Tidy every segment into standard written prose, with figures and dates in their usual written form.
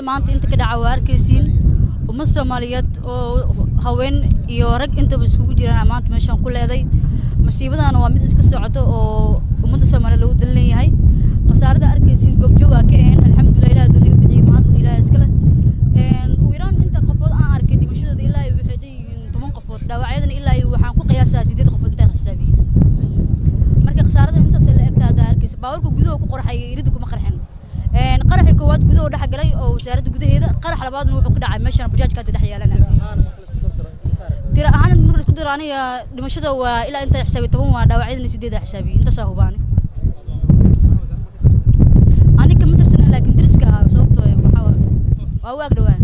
qaraxyada maanta inta ka dhaca waa arkaysiin ummad Soomaaliyeed oo haween iyo rag intaba isugu jiraan maanta meeshan ku leeday masiibadana waa mid iska socoto oo ummadda Soomaaliyeed lagu dalin yahay qasaarada arkaysiin goobjoog ah ka ahayn alxamdulillah ilaahay duuniga bixiyay mahad ilaahay iska leh wiiraan inta qofood aan arkay dhimashadooda ilaahay waxay leeyihiin 10 qofood dhaawacyadana ilaahay waxaan ku qiyaasaa 8 qofood inta xisaabiye marka qasaarada inta la egtaa arkaysa baawarku gudaha ku qorxay iridu kuma qarxin qaraxi koowaad gudaha dhax galay oo wasaaradda gudaheeda qarax labaadna wuxuu ka dhacay meeshan bajaajka dhex yaalan tira ahaan marka isku diraaniya dhimashada waa ilaa inta xisaabiye 10 waa dhaawacyadana 8 xisaabiye inta soo hubaani aniga ma tirsan laakiin diriska sababtoo waa waag dhawaan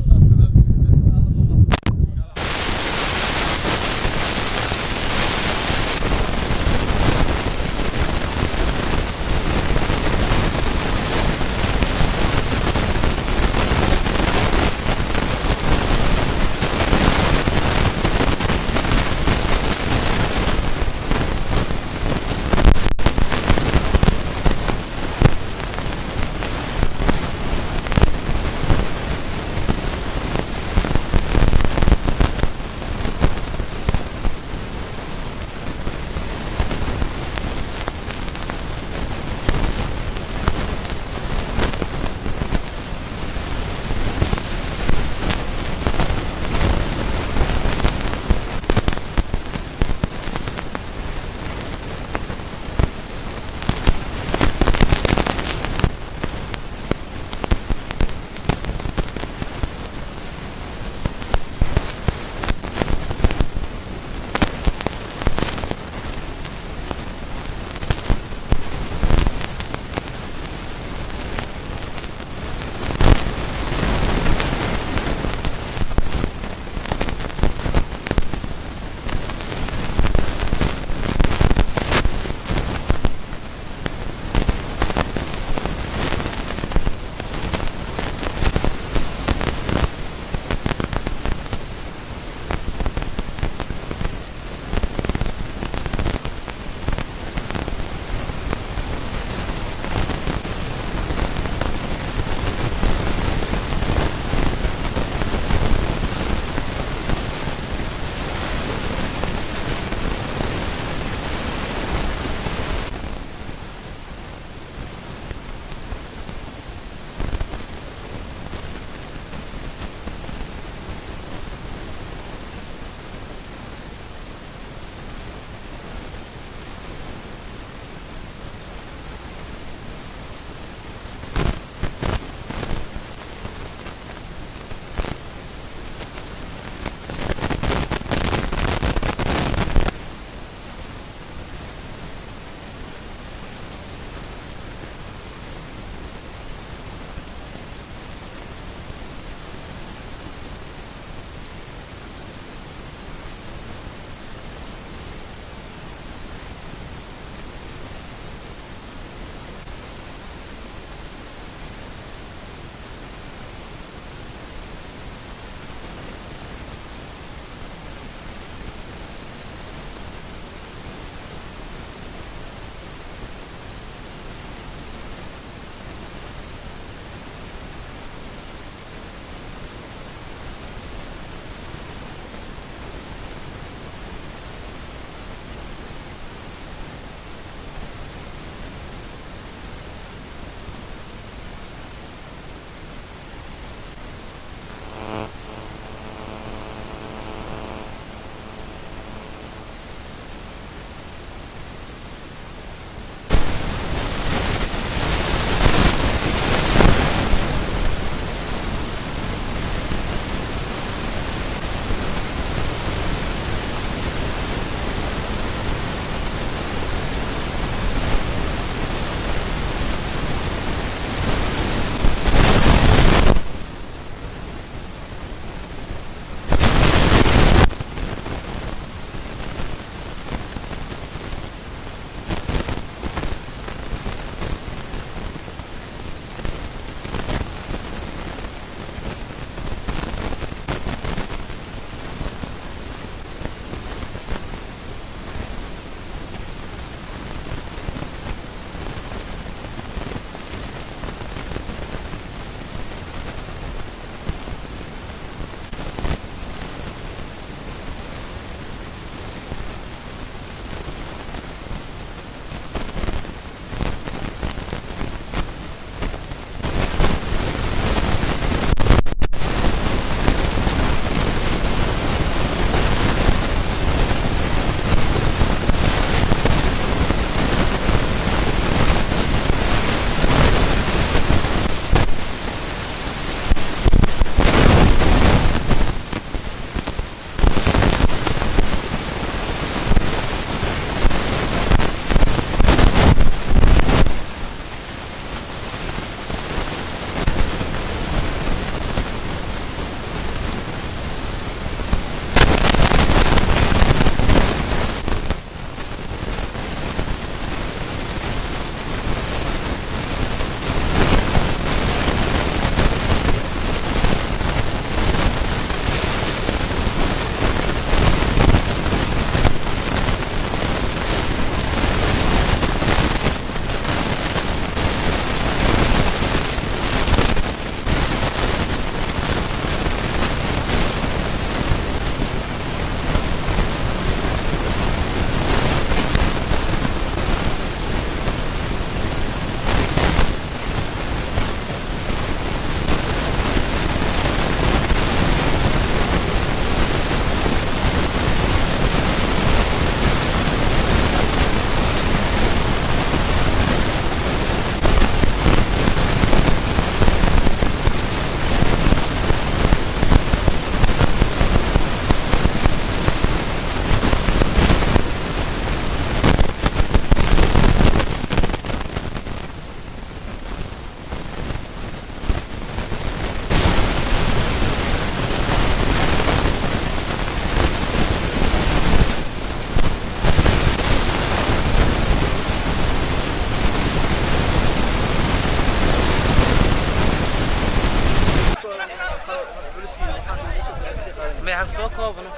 سوكوفنا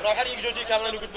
راح يجي جودي كامل نقول